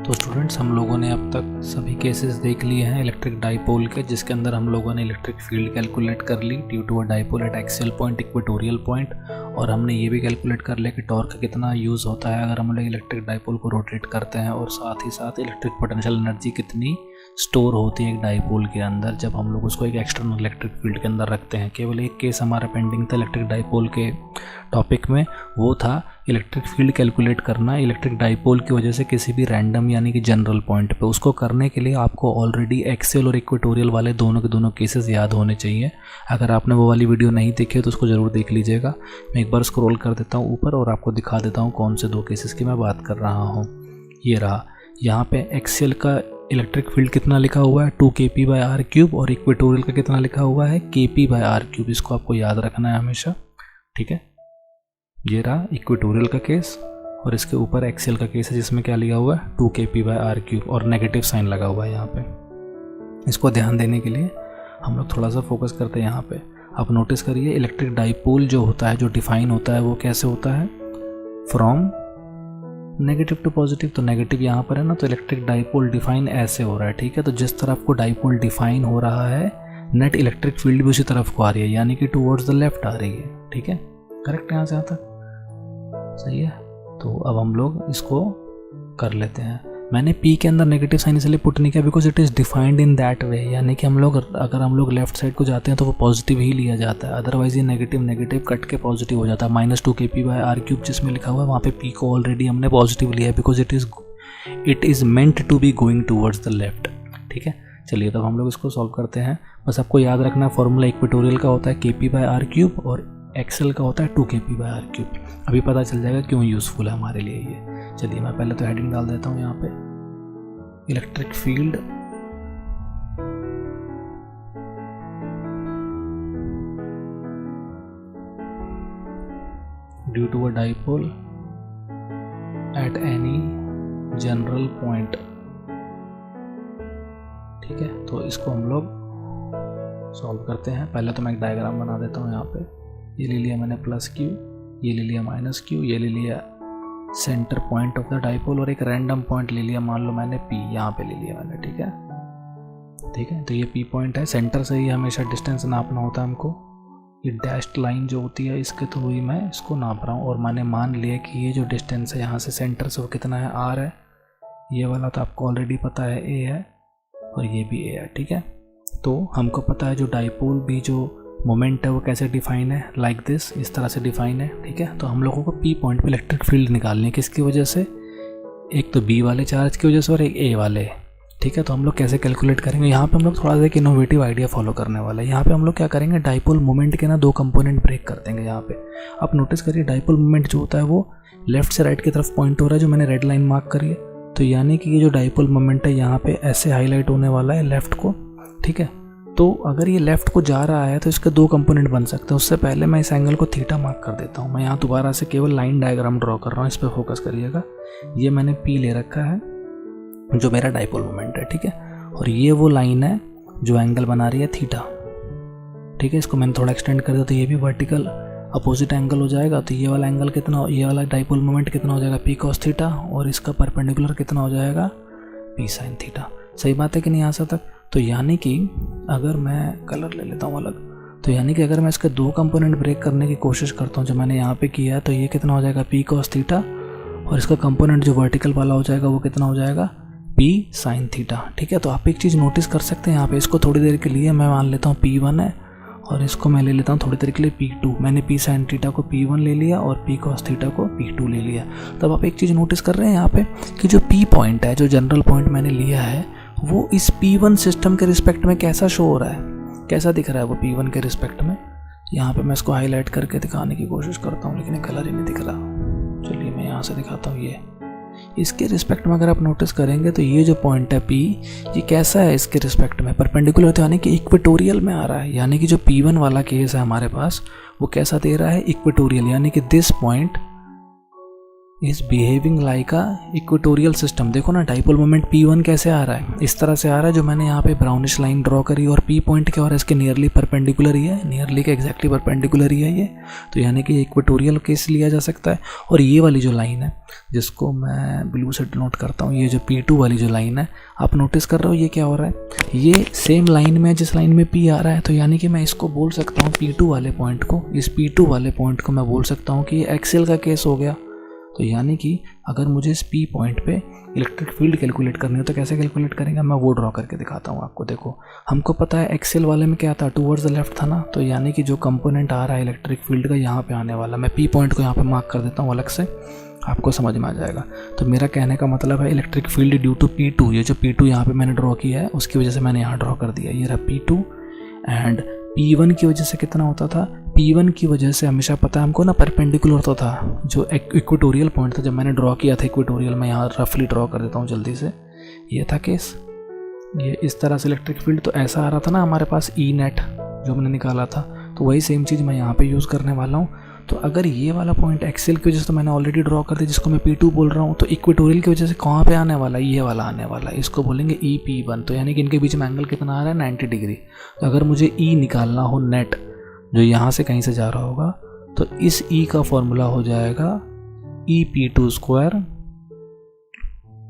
Speaker 1: तो स्टूडेंट्स, हम लोगों ने अब तक सभी केसेस देख लिए हैं इलेक्ट्रिक डाइपोल के, जिसके अंदर हम लोगों ने इलेक्ट्रिक फील्ड कैलकुलेट कर ली due to a dipole at axial point, equatorial point. और हमने ये भी कैलकुलेट कर लिया कि टॉर्क कितना यूज़ होता है अगर हम लोग इलेक्ट्रिक डाइपोल को रोटेट करते हैं, और साथ ही साथ इलेक्ट्रिक पोटेंशियल एनर्जी कितनी स्टोर होती है एक डाइपोल के अंदर जब हम लोग उसको एक एक्सटर्नल इलेक्ट्रिक फील्ड के अंदर रखते हैं। केवल एक केस हमारा पेंडिंग था इलेक्ट्रिक डाइपोल के टॉपिक में, वो था इलेक्ट्रिक फील्ड कैलकुलेट करना इलेक्ट्रिक डाइपोल की वजह से किसी भी रैंडम यानी कि जनरल पॉइंट पे। उसको करने के लिए आपको ऑलरेडी एक्सियल और इक्वेटोरियल वाले दोनों के दोनों केसेस याद होने चाहिए। अगर आपने वो वाली वीडियो नहीं देखी है तो उसको ज़रूर देख लीजिएगा। मैं एक बार स्क्रॉल कर देता हूँ ऊपर और आपको दिखा देता हूँ कौन से 2 केसेस की मैं बात कर रहा हूँ। ये रहा, यहाँ पे एक्सियल का इलेक्ट्रिक फील्ड कितना लिखा हुआ है 2 kp/r³ और इक्वेटोरियल का कितना लिखा हुआ है kp/r³। इसको आपको याद रखना है हमेशा, ठीक है। ये रहा इक्वेटोरियल का केस और इसके ऊपर एक्सियल का केस है जिसमें क्या लिखा हुआ है 2 kp/r³ और नेगेटिव साइन लगा हुआ है यहाँ पे। इसको ध्यान देने के लिए हम लोग थोड़ा सा फोकस करते हैं यहाँ पे। आप नोटिस करिए इलेक्ट्रिक डाइपोल जो होता है, जो डिफाइन होता है, वो कैसे होता है, फ्रॉम नेगेटिव टू पॉजिटिव। तो नेगेटिव यहाँ पर है ना, तो इलेक्ट्रिक डाइपोल डिफाइन ऐसे हो रहा है, ठीक है। तो जिस तरफ को डाइपोल डिफाइन हो रहा है, नेट इलेक्ट्रिक फील्ड भी उसी तरफ को आ रही है, यानी कि टुवर्ड्स द लेफ्ट आ रही है, ठीक है। करेक्ट, यहाँ से यहाँ तक सही है। तो अब हम लोग इसको कर लेते हैं। मैंने P के अंदर नेगेटिव साइन इसलिए पुट नहीं किया because it is defined in that way, यानी कि अगर हम लोग लेफ्ट साइड को जाते हैं तो वो पॉजिटिव ही लिया जाता है, अदरवाइज ये नेगेटिव नेगेटिव कट के पॉजिटिव हो जाता है। -2 kp/r³ जिसमें लिखा हुआ है वहाँ पे P को ऑलरेडी हमने पॉजिटिव लिया है because it is meant to be going towards the left, ठीक है। चलिए तब हम लोग इसको सॉल्व करते हैं। बस आपको याद रखना है फॉर्मूला इक्वेटोरियल का होता है kp/r³ और एक्सेल का होता है 2 kp/r³। अभी पता चल जाएगा क्यों यूज़फुल है हमारे लिए ये। चलिए मैं पहले तो हेडिंग डाल देता हूँ यहाँ पे, electric field due to a dipole at any general point, ठीक है। तो इसको हम लोग सॉल्व करते हैं। पहले तो मैं एक डायग्राम बना देता हूँ यहाँ पे। ये ले लिया मैंने +q, ये ले लिया -q, ये ले लिया centre point of the dipole और एक रैंडम पॉइंट ले लिया, मान लो मैंने P यहाँ पे ले लिया मैंने, ठीक है, ठीक है। तो ये P पॉइंट है, सेंटर से ही हमेशा डिस्टेंस नापना होता है हमको। ये डैश्ड लाइन जो होती है इसके थ्रू ही मैं इसको नाप रहा हूँ और मैंने मान लिया कि ये जो डिस्टेंस है यहाँ से सेंटर से वो कितना है, r है। ये वाला तो आपको ऑलरेडी पता है a है और ये भी a है, ठीक है। तो हमको पता है जो डाइपोल भी जो मोमेंट है वो कैसे डिफाइन है, लाइक दिस, इस तरह से डिफाइन है, ठीक है। तो हम लोगों को P पॉइंट पे इलेक्ट्रिक फील्ड निकालनी है, किसकी वजह से, एक तो B वाले चार्ज की वजह से और एक A वाले, ठीक है। तो हम लोग कैसे कैलकुलेट करेंगे, यहाँ पे हम लोग थोड़ा सा एक इनोवेटिव आइडिया फॉलो करने वाला है। यहाँ पे हम लोग क्या करेंगे, डाइपोल मोमेंट के ना 2 कंपोनेंट ब्रेक कर देंगे यहाँ पे। आप नोटिस करिए डाइपोल मोमेंट जो होता है वो लेफ्ट से राइट की तरफ पॉइंट हो रहा है, जो मैंने रेड लाइन मार्क करी है। तो यानी कि ये जो डाइपोल मोमेंट है यहाँ पे ऐसे हाईलाइट होने वाला है लेफ्ट को, ठीक है। तो अगर ये लेफ्ट को जा रहा है तो इसके 2 कंपोनेंट बन सकते हैं। उससे पहले मैं इस एंगल को थीटा मार्क कर देता हूँ। मैं यहाँ दोबारा से केवल लाइन डायग्राम ड्रॉ कर रहा हूँ, इस पर फोकस करिएगा। ये मैंने P ले रखा है जो मेरा डाइपोल मोमेंट है, ठीक है। और ये वो लाइन है जो एंगल बना रही है थीटा, ठीक है। इसको मैंने थोड़ा एक्सटेंड कर दिया तो ये भी वर्टिकल अपोजिट एंगल हो जाएगा। तो ये वाला एंगल कितना, ये वाला डाइपोल मोमेंट कितना हो जाएगा, P cos थीटा, और इसका परपेंडिकुलर कितना हो जाएगा, P sin थीटा। सही बात है कि नहीं यहाँ से तक। तो यानी कि अगर मैं कलर ले लेता हूँ अलग, तो यानी कि अगर मैं इसके 2 कंपोनेंट ब्रेक करने की कोशिश करता हूँ जो मैंने यहाँ पे किया है, तो ये कितना हो जाएगा P cos थीटा, और इसका कंपोनेंट जो वर्टिकल वाला हो जाएगा वो कितना हो जाएगा, P sin थीटा, ठीक है। तो आप एक चीज़ नोटिस कर सकते हैं यहाँ पे, इसको थोड़ी देर के लिए मैं मान लेता हूँ P1 है और इसको मैं ले लेता हूँ थोड़ी देर के लिए P2। मैंने P sin थीटा को P1 ले लिया और P cos थीटा को P2 ले लिया। तब आप एक चीज़ नोटिस कर रहे हैं यहाँ पे कि जो P पॉइंट है, जो जनरल पॉइंट मैंने लिया है, वो इस P1 सिस्टम के रिस्पेक्ट में कैसा शो हो रहा है, कैसा दिख रहा है वो P1 के रिस्पेक्ट में। यहाँ पे मैं इसको हाईलाइट करके दिखाने की कोशिश करता हूँ लेकिन कलर ही नहीं दिख रहा। चलिए मैं यहाँ से दिखाता हूँ। इसके रिस्पेक्ट में अगर आप नोटिस करेंगे तो ये जो पॉइंट है P, ये कैसा है इसके रिस्पेक्ट में, परपेंडिकुलर, तो यानी कि इक्वेटोरियल में आ रहा है। यानी कि जो P1 वाला केस है हमारे पास वो कैसा दे रहा है, इक्वेटोरियल, यानी कि this point is behaving like a equatorial system. देखो ना डाइपोल मोमेंट P1 कैसे आ रहा है, इस तरह से आ रहा है जो मैंने यहाँ पे ब्राउनिश लाइन ड्रॉ करी, और P पॉइंट क्या हो रहा है, इसके नियरली परपेंडिकुलर ही है, नियरली के एग्जैक्टली परपेंडिकुलर ही है ये, तो यानी कि इक्वेटोरियल केस लिया जा सकता है। और ये वाली जो लाइन है जिसको मैं ब्लू से डिनोट करता हूँ, ये जो P2 वाली जो लाइन है, आप नोटिस कर रहे हो ये क्या हो रहा है, ये सेम लाइन में जिस लाइन में P आ रहा है, तो यानी कि मैं इसको बोल सकता हूँ P2 वाले पॉइंट को, इस P2 वाले पॉइंट को मैं बोल सकता हूँ कि ये एक्सियल का केस हो गया। तो यानी कि अगर मुझे इस P पॉइंट पे इलेक्ट्रिक फील्ड कैलकुलेट करनी हो तो कैसे कैलकुलेट करेंगे, मैं वो ड्रॉ करके दिखाता हूँ आपको। देखो हमको पता है एक्सेल वाले में क्या था, टूवर्ड्स द लेफ्ट था ना, तो यानी कि जो कंपोनेंट आ रहा है इलेक्ट्रिक फील्ड का यहाँ पे आने वाला, मैं P पॉइंट को यहाँ पे मार्क कर देता हूँ अलग से, आपको समझ में आ जाएगा। तो मेरा कहने का मतलब है electric field due to P2, ये जो P2 यहाँ पे मैंने ड्रॉ किया है उसकी वजह से मैंने यहाँ ड्रॉ कर दिया, ये रहा P2। एंड P1 की वजह से कितना होता था, P1 की वजह से हमेशा पता है हमको ना परपेंडिकुलर होता था, जो इक्वेटोरियल पॉइंट था जब मैंने ड्रॉ किया था इक्वेटोरियल, मैं यहाँ रफली ड्रॉ कर देता हूँ जल्दी से, ये था केस, ये इस तरह से इलेक्ट्रिक फील्ड तो ऐसा आ रहा था ना हमारे पास E नेट जो मैंने निकाला था, तो वही सेम चीज़ मैं यहाँ पे यूज़ करने वाला हूँ। तो अगर ये वाला पॉइंट एक्सेल की वजह से तो मैंने ऑलरेडी ड्रॉ कर दिया जिसको मैं P2 बोल रहा हूँ, तो इक्वेटोरियल की वजह से कहाँ पे आने वाला है, ये वाला आने वाला है, इसको बोलेंगे EP1। तो यानी कि इनके बीच में एंगल कितना आ रहा है, 90 डिग्री। तो अगर मुझे E निकालना हो नेट जो यहाँ से कहीं से जा रहा होगा, तो इस E का फॉर्मूला हो जाएगा EP2 square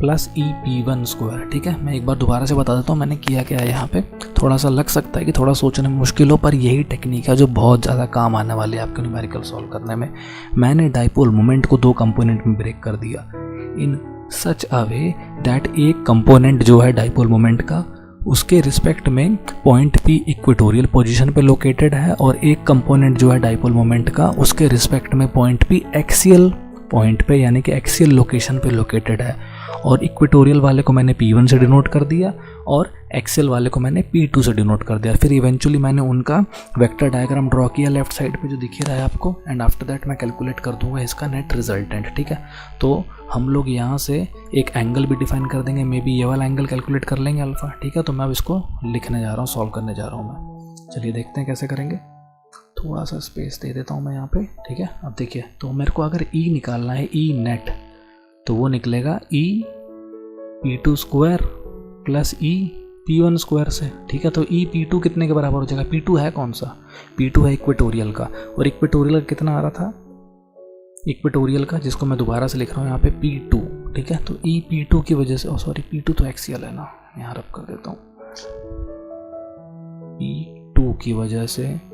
Speaker 1: plus EP1 square. ठीक है, मैं एक बार दोबारा से बता देता हूँ मैंने किया क्या है। यहाँ पे थोड़ा सा लग सकता है कि थोड़ा सोचने में मुश्किल हो, पर यही टेक्निक है जो बहुत ज़्यादा काम आने वाली है आपके न्यूमेरिकल सॉल्व करने में। मैंने डाइपोल मोमेंट को दो कंपोनेंट में ब्रेक कर दिया इन सच अ वे दैट एक कंपोनेंट जो है डाइपोल मोमेंट का उसके रिस्पेक्ट में पॉइंट P इक्वेटोरियल पोजीशन पे लोकेटेड है, और एक कंपोनेंट जो है डाइपोल मोमेंट का उसके रिस्पेक्ट में पॉइंट P एक्सियल पॉइंट पे यानी कि एक्सियल लोकेशन पे लोकेटेड है। और इक्वेटोरियल वाले को मैंने P1 से डिनोट कर दिया और एक्सियल वाले को मैंने P2 से डिनोट कर दिया। फिर इवेंचुअली मैंने उनका वेक्टर डायग्राम ड्रॉ किया लेफ्ट साइड पे जो दिख ही रहा है आपको, एंड आफ्टर दैट मैं कैलकुलेट कर दूंगा इसका नेट रिजल्टेंट। ठीक है, तो हम लोग यहाँ से एक एंगल भी डिफाइन कर देंगे, मे बी ये वाला एंगल कैलकुलेट कर लेंगे अल्फा। ठीक है, तो मैं अब इसको लिखने जा रहा हूँ, सॉल्व करने जा रहा हूँ मैं। चलिए देखते हैं कैसे करेंगे। थोड़ा सा स्पेस दे देता हूँ मैं यहाँ पे। ठीक है, अब देखिए, तो मेरे को अगर E निकालना है, E नेट, तो वो निकलेगा E P2 square plus E P1 square से। ठीक है, तो E P2 कितने के बराबर हो जाएगा, P2 है कौन सा, P2 है इक्वेटोरियल का, और इक्वेटोरियल कितना आ रहा था, इक्वेटोरियल का जिसको मैं दोबारा से लिख रहा हूँ यहाँ पे P2। ठीक है, तो E P2 की वजह से, सॉरी P2 तो एक्सियल है ना, यहाँ रब कर देता हूँ, P2 की वजह से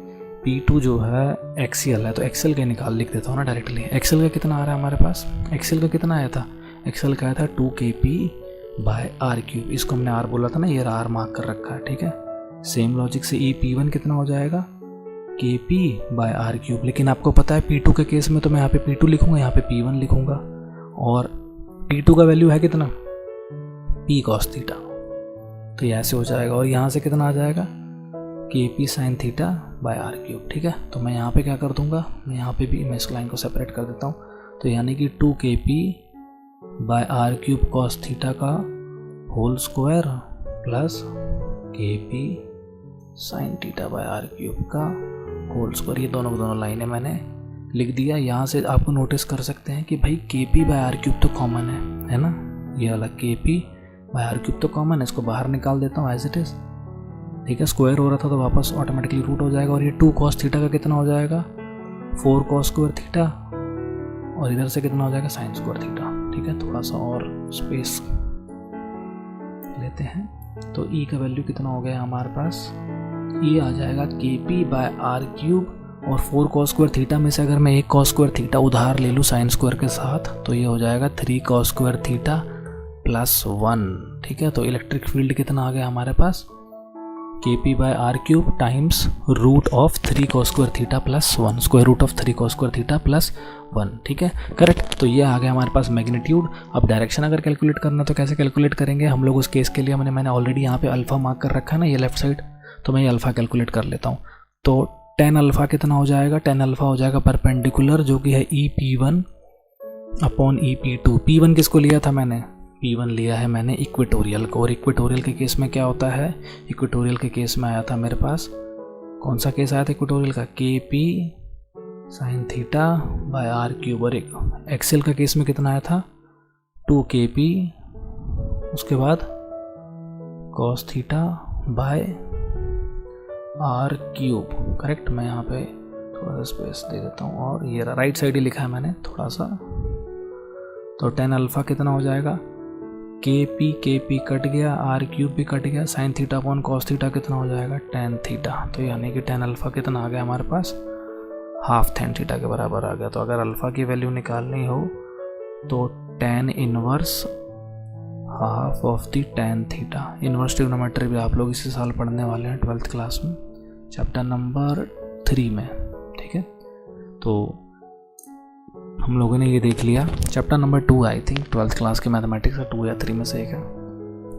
Speaker 1: P2 जो है एक्सियल है, तो एक्सियल का निकाल लिख देता हूँ ना डायरेक्टली। एक्सियल का कितना आ रहा है हमारे पास, एक्सियल का कितना आया था, एक्सियल का आया था 2kp/r³। इसको हमने r बोला था ना, ये r मार्क कर रखा है। ठीक है, सेम लॉजिक से E P1 कितना हो जाएगा, kp/r³। लेकिन आपको पता है P2 के केस में तो मैं यहाँ पे P2 लिखूंगा, यहाँ पे P1 लिखूंगा, और P2 का वैल्यू है कितना, p cos थीटा, तो ये ऐसे हो जाएगा। और यहाँ से कितना आ जाएगा, kp sin θ/r³। ठीक है, तो मैं यहाँ पे क्या कर दूंगा, मैं यहाँ पे भी मैं इस लाइन को सेपरेट कर देता हूँ, तो यानी कि 2kp/r³ cos थीटा का whole square plus kp sin θ/r³ का होल स्क्वायर, ये दोनों को दोनों लाइनें मैंने लिख दिया। यहाँ से आपको नोटिस कर सकते हैं कि भाई kp/r³ तो कॉमन है ना, ये वाला kp/r³ तो कॉमन है, इसको बाहर निकाल देता हूँ एज इट इज़। ठीक है, स्क्वायर हो रहा था तो वापस ऑटोमेटिकली रूट हो जाएगा, और ये 2 cos थीटा का कितना हो जाएगा, 4 cos स्क्वायर थीटा, और इधर से कितना हो जाएगा, sin स्क्वायर थीटा। ठीक है, थोड़ा सा और स्पेस लेते हैं, तो E का वैल्यू कितना हो गया हमारे पास, E आ जाएगा kp/r³ और 4 cos स्क्वायर थीटा में से अगर मैं एक cos स्क्वायर थीटा उधार ले लूँ sin स्क्वायर के साथ, तो ये हो जाएगा 3 cos स्क्वायर थीटा प्लस 1। ठीक है, तो इलेक्ट्रिक फील्ड कितना आ गया हमारे पास, kp/r³ times root of 3 cos square theta plus 1, square root of 3 cos square theta plus 1। ठीक है, करेक्ट। तो ये आ गया हमारे पास मैग्नीट्यूड। अब डायरेक्शन अगर कैलकुलेट करना तो कैसे कैलकुलेट करेंगे हम लोग, उस केस के लिए मैंने ऑलरेडी यहाँ पे अल्फा मार्क कर रखा है ना, ये लेफ्ट साइड, तो मैं ये अल्फा कैलकुलेट कर लेता हूँ। तो tan अल्फा कितना हो जाएगा, tan अल्फा हो जाएगा परपेंडिकुलर जो कि है E P1 upon EP2। P1 किसको लिया था मैंने? P1 लिया है मैंने इक्वेटोरियल को। और इक्वेटोरियल के केस में क्या होता है? इक्वेटोरियल के केस में आया था मेरे पास, कौन सा केस आया था इक्वेटोरियल का? KP sin theta by R3। और एक्सेल का केस में कितना आया था? 2KP, उसके बाद cos theta by R3। Correct. मैं यहाँ पे थोड़ा सा स्पेस दे देता हूँ और ये राइट साइड ही लिखा है मैंने थोड़ा सा। तो tan अल्फ़ा कितना हो जाएगा? KP कट गया, R3 भी कट गया, sine theta upon cos theta कितना हो जाएगा? tan theta. तो यानी कि tan अल्फ़ा कितना आ गया हमारे पास? हाफ tan थीटा के बराबर आ गया। तो अगर अल्फ़ा की वैल्यू निकालनी हो तो tan inverse half of the tan theta. Inverse trigonometry भी आप लोग इसी साल पढ़ने वाले हैं 12th क्लास में, चैप्टर नंबर 3 में। ठीक है, तो हम लोगों ने ये देख लिया। Chapter number 2 I think 12th class के मैथमेटिक्स का 2 या 3 में से एक है।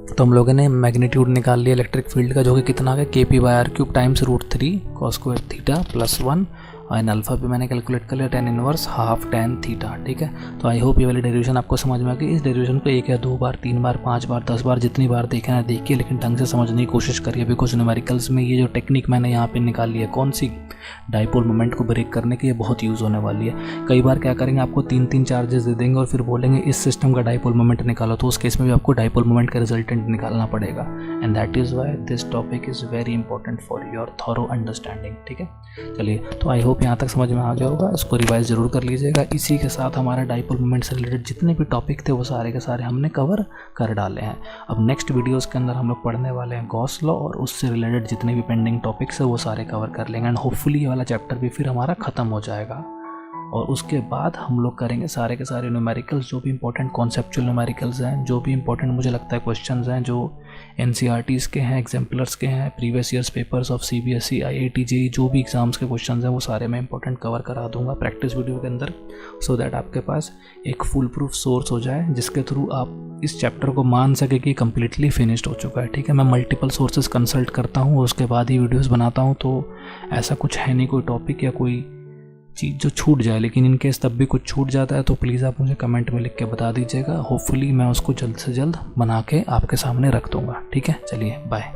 Speaker 1: तो हम लोगों ने मैग्नीट्यूड निकाल लिया इलेक्ट्रिक फील्ड का, जो कि कितना आ गया? KP/R³ times √3 cos square theta plus 1। और इन अल्फ़ा भी मैंने कैलकुलेट कर लिया, tan inverse half tan theta. ठीक है, तो आई होप ये वाली डेरिवेशन आपको समझ में आ गई। इस डेरिवेशन को 1 या 2 बार, 3 बार, 5 बार, 10 बार, जितनी बार देखना है देखिए, लेकिन ढंग से समझने की कोशिश करिए। बिकॉज न्यूमेरिकल्स में ये जो टेक्निक मैंने यहाँ पे निकाली है, कौन सी? डाइपोल मोमेंट को ब्रेक करने की, ये बहुत यूज़ होने वाली है। कई बार क्या करेंगे, आपको 3 चार्जेस दे देंगे और फिर बोलेंगे इस सिस्टम का डाइपोल मोमेंट निकालो, तो उस केस में भी आपको डाइपोल मोमेंट का रिजल्टेंट निकालना पड़ेगा। And that is why this topic is very important for your thorough understanding. ठीक है, चलिए, तो आई होप यहाँ तक समझ में आ गया होगा। इसको रिवाइज जरूर कर लीजिएगा। इसी के साथ हमारा डाइपोल मोमेंट से रिलेटेड जितने भी टॉपिक थे वो सारे के सारे हमने कवर कर डाले हैं। अब नेक्स्ट वीडियोस के अंदर हम लोग पढ़ने वाले हैं गॉस लॉ, और उससे रिलेटेड जितने भी पेंडिंग टॉपिक्स है वो सारे कवर कर लेंगे। एंड होपफुली ये वाला चैप्टर भी फिर हमारा ख़त्म हो जाएगा। और उसके बाद हम लोग करेंगे सारे के सारे न्यूमेरिकल्स, जो भी इंपॉर्टेंट कॉन्सेप्चुअल न्यूमेरिकल्स हैं, जो भी इंपॉर्टेंट मुझे लगता है क्वेश्चंस हैं, जो NCERTs के हैं, एग्जाम्पलर्स के हैं, previous years papers of CBSE, IIT JEE, जो भी एग्जाम्स के क्वेश्चंस हैं वो सारे मैं इंपॉर्टेंट कवर करा दूंगा प्रैक्टिस वीडियो के अंदर, सो दैट आपके पास एक फुल प्रूफ सोर्स हो जाए, जिसके थ्रू आप इस चैप्टर को मान सके कि कम्प्लीटली फिनिश्ड हो चुका है। ठीक है, मैं मल्टीपल सोर्सेज कंसल्ट करता हूँ, उसके बाद ही वीडियोज़ बनाता हूँ। तो ऐसा कुछ है नहीं कोई टॉपिक या कोई चीज़ जो छूट जाए, लेकिन इन केस तब भी कुछ छूट जाता है तो प्लीज़ आप मुझे कमेंट में लिख के बता दीजिएगा। होपफुली मैं उसको जल्द से जल्द बना के आपके सामने रख दूँगा। ठीक है, चलिए बाय।